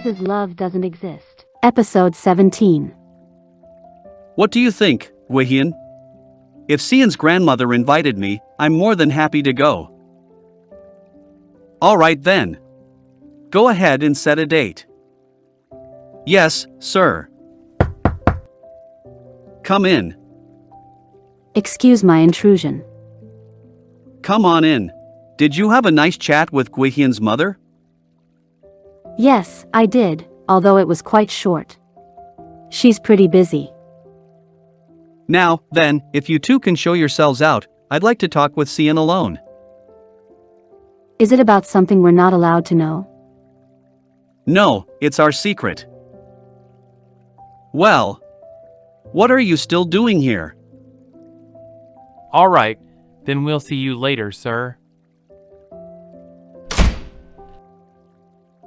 because his love doesn't exist. Episode 17. What do you think, Wei-Hian? If Xian's grandmother invited me, I'm more than happy to go. Alright then. Go ahead and set a date. Yes, sir. Come in. Excuse my intrusion. Come on in. Did you have a nice chat with Wei-Hian's mother? Yes, I did, although it was quite short. She's pretty busy. Now, then, if you two can show yourselves out, I'd like to talk with Xian alone. Is it about something we're not allowed to know? No, it's our secret. Well, what are you still doing here? All right, then we'll see you later, sir.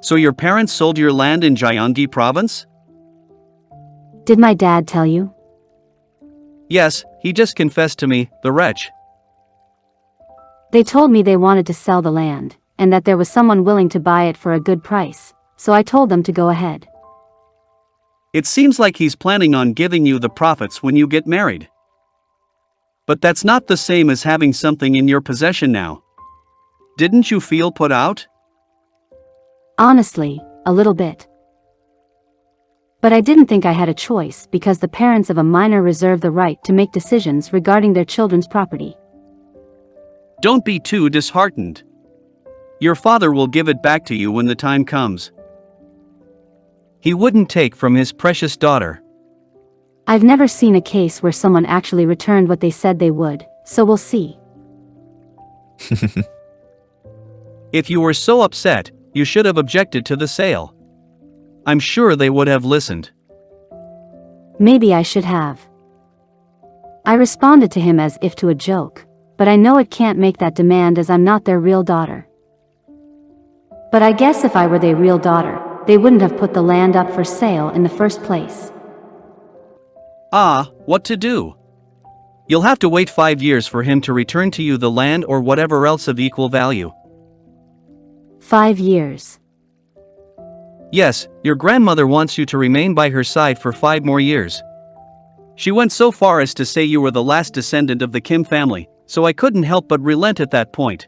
So your parents sold your land in Gyeonggi province? Did my dad tell you? Yes, he just confessed to me, the wretch. They told me they wanted to sell the land, and that there was someone willing to buy it for a good price, so I told them to go ahead. It seems like he's planning on giving you the profits when you get married. But that's not the same as having something in your possession now. Didn't you feel put out? Honestly, a little bit. But I didn't think I had a choice because the parents of a minor reserve the right to make decisions regarding their children's property. Don't be too disheartened. Your father will give it back to you when the time comes. He wouldn't take from his precious daughter. I've never seen a case where someone actually returned what they said they would, so we'll see. If you were so upset, you should have objected to the sale. I'm sure they would have listened. Maybe I should have. I responded to him as if to a joke, but I know it can't make that demand as I'm not their real daughter. But I guess if I were their real daughter, they wouldn't have put the land up for sale in the first place. What to do? You'll have to wait 5 years for him to return to you the land or whatever else of equal value. 5 years. Yes, your grandmother wants you to remain by her side for 5 more years. She went so far as to say you were the last descendant of the Kim family, so I couldn't help but relent at that point.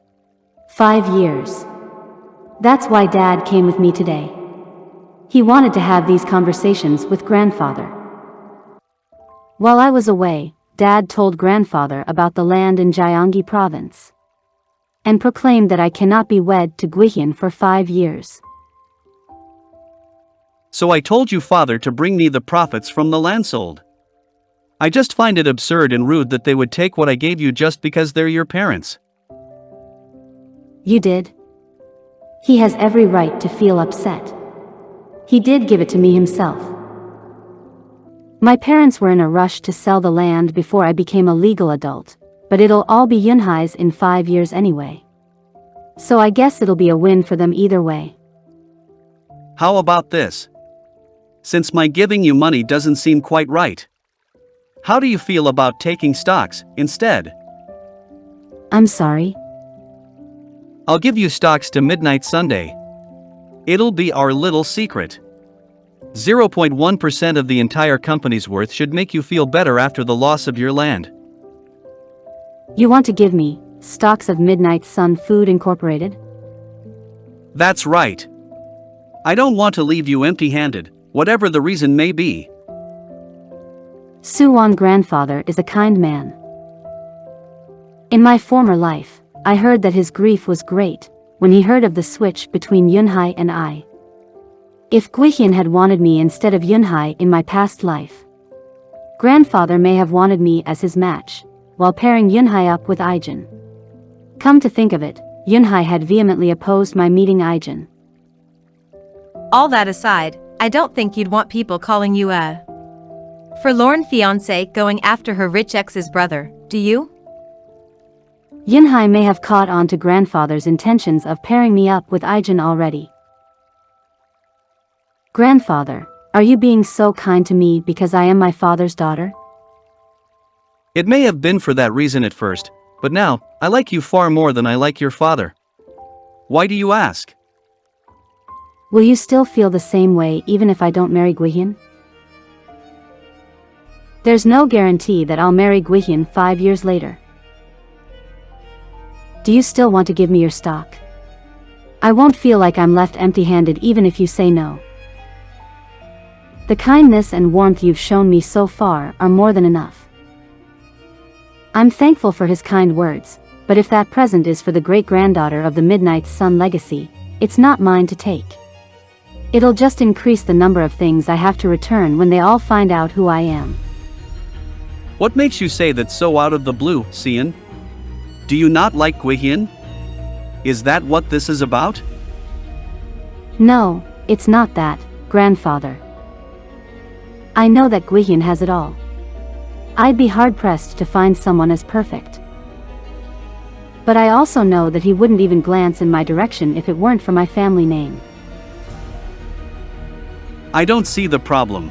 5 years. That's why Dad came with me today. He wanted to have these conversations with Grandfather. While I was away, Dad told Grandfather about the land in Gyeonggi province and proclaimed that I cannot be wed to Wei-Hian for 5 years. So I told you father to bring me the profits from the land sold. I just find it absurd and rude that they would take what I gave you just because they're your parents. You did? He has every right to feel upset. He did give it to me himself. My parents were in a rush to sell the land before I became a legal adult, but it'll all be Yunhai's in 5 years anyway. So I guess it'll be a win for them either way. How about this? Since my giving you money doesn't seem quite right, how do you feel about taking stocks instead? I'm sorry. I'll give you stocks to midnight Sunday. It'll be our little secret. 0.1% of the entire company's worth should make you feel better after the loss of your land. You want to give me stocks of Midnight Sun Food Incorporated? That's right. I don't want to leave you empty-handed, whatever the reason may be. Suwon grandfather is a kind man. In my former life, I heard that his grief was great when he heard of the switch between Yunhai and I. If Wei-Hian had wanted me instead of Yunhai in my past life, grandfather may have wanted me as his match, while pairing Yunhai up with Aijin. Come to think of it, Yunhai had vehemently opposed my meeting Aijin. All that aside, I don't think you'd want people calling you a forlorn fiancé going after her rich ex's brother, do you? Yunhai may have caught on to grandfather's intentions of pairing me up with Aijin already. Grandfather, are you being so kind to me because I am my father's daughter? It may have been for that reason at first, but now, I like you far more than I like your father. Why do you ask? Will you still feel the same way even if I don't marry Guihyun? There's no guarantee that I'll marry Guihyun 5 years later. Do you still want to give me your stock? I won't feel like I'm left empty-handed even if you say no. The kindness and warmth you've shown me so far are more than enough. I'm thankful for his kind words, but if that present is for the great-granddaughter of the Midnight Sun legacy, it's not mine to take. It'll just increase the number of things I have to return when they all find out who I am. What makes you say that so out of the blue, Xian? Do you not like Guihyun? Is that what this is about? No, it's not that, grandfather. I know that Guihyun has it all. I'd be hard-pressed to find someone as perfect. But I also know that he wouldn't even glance in my direction if it weren't for my family name. I don't see the problem.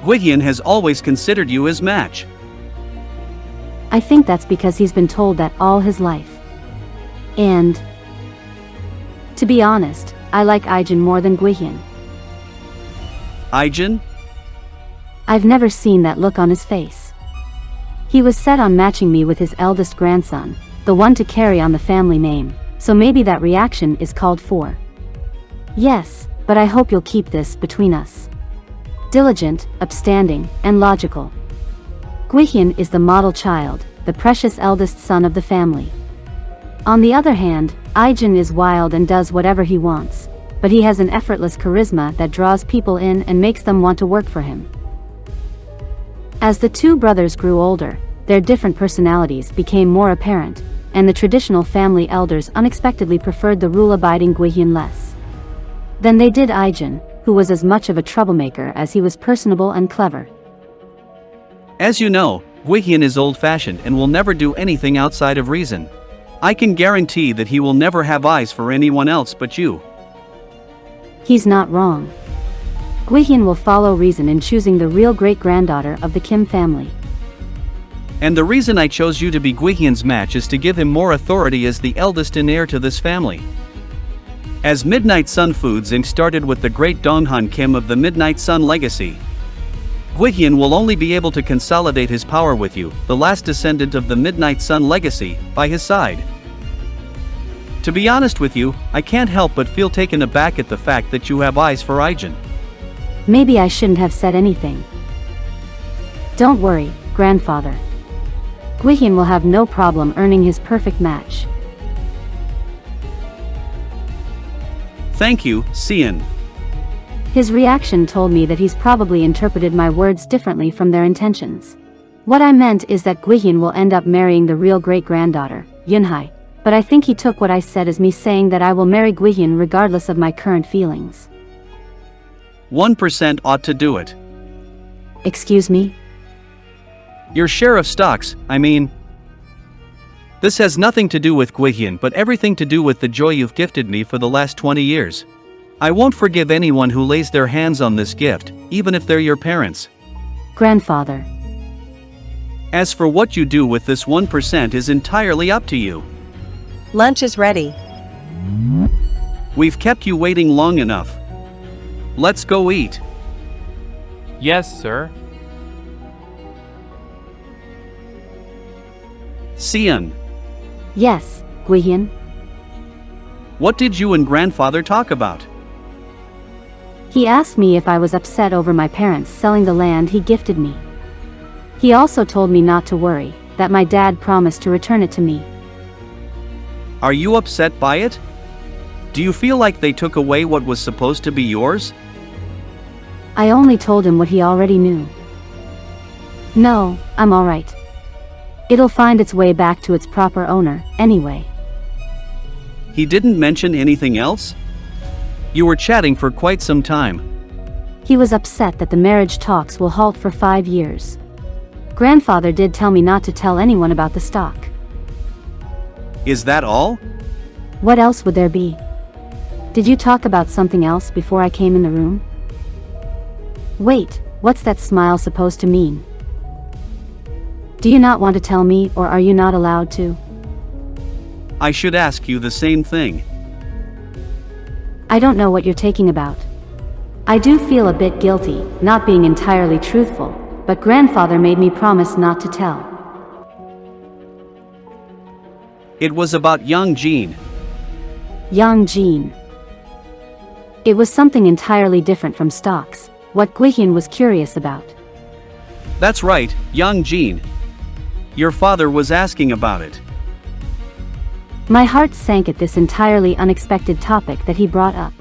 Guihyun has always considered you his match. I think that's because he's been told that all his life. And, to be honest, I like Aijin more than Guihyun. Aijin? I've never seen that look on his face. He was set on matching me with his eldest grandson, the one to carry on the family name, so maybe that reaction is called for. Yes, but I hope you'll keep this between us. Diligent, upstanding, and logical. Guihyun is the model child, the precious eldest son of the family. On the other hand, Aijin is wild and does whatever he wants, but he has an effortless charisma that draws people in and makes them want to work for him. As the two brothers grew older, their different personalities became more apparent, and the traditional family elders unexpectedly preferred the rule-abiding Guihyun less than they did Aijin, who was as much of a troublemaker as he was personable and clever. As you know, Guihyun is old-fashioned and will never do anything outside of reason. I can guarantee that he will never have eyes for anyone else but you. He's not wrong. Guihyun will follow reason in choosing the real great-granddaughter of the Kim family. And the reason I chose you to be Guihyun's match is to give him more authority as the eldest and heir to this family. As Midnight Sun Foods Inc. started with the great Donghan Kim of the Midnight Sun legacy, Guihyun will only be able to consolidate his power with you, the last descendant of the Midnight Sun legacy, by his side. To be honest with you, I can't help but feel taken aback at the fact that you have eyes for Aijin. Maybe I shouldn't have said anything. Don't worry, grandfather. Guihyun will have no problem earning his perfect match. Thank you, Xian. His reaction told me that he's probably interpreted my words differently from their intentions. What I meant is that Guihyun will end up marrying the real great-granddaughter, Yunhai, but I think he took what I said as me saying that I will marry Guihyun regardless of my current feelings. 1% ought to do it. Excuse me? Your share of stocks, I mean. This has nothing to do with Guihyun but everything to do with the joy you've gifted me for the last 20 years. I won't forgive anyone who lays their hands on this gift, even if they're your parents. Grandfather. As for what you do with this 1% is entirely up to you. Lunch is ready. We've kept you waiting long enough. Let's go eat. Yes, sir. Xian, Yes, Guihyun. what did you and grandfather talk about? He asked me if I was upset over my parents selling the land he gifted me. He also told me not to worry, that my dad promised to return it to me. Are you upset by it? Do you feel like they took away what was supposed to be yours? I only told him what he already knew. No, I'm alright. It'll find its way back to its proper owner, anyway. He didn't mention anything else? You were chatting for quite some time. He was upset that the marriage talks will halt for 5 years. Grandfather did tell me not to tell anyone about the stock. Is that all? What else would there be? Did you talk about something else before I came in the room? Wait, what's that smile supposed to mean? Do you not want to tell me, or are you not allowed to? I should ask you the same thing. I don't know what you're taking about. I do feel a bit guilty, not being entirely truthful, but grandfather made me promise not to tell. It was about young Jean. Young Jean. It was something entirely different from stocks, what Guihyun was curious about. That's right, young Jean. Your father was asking about it. My heart sank at this entirely unexpected topic that he brought up.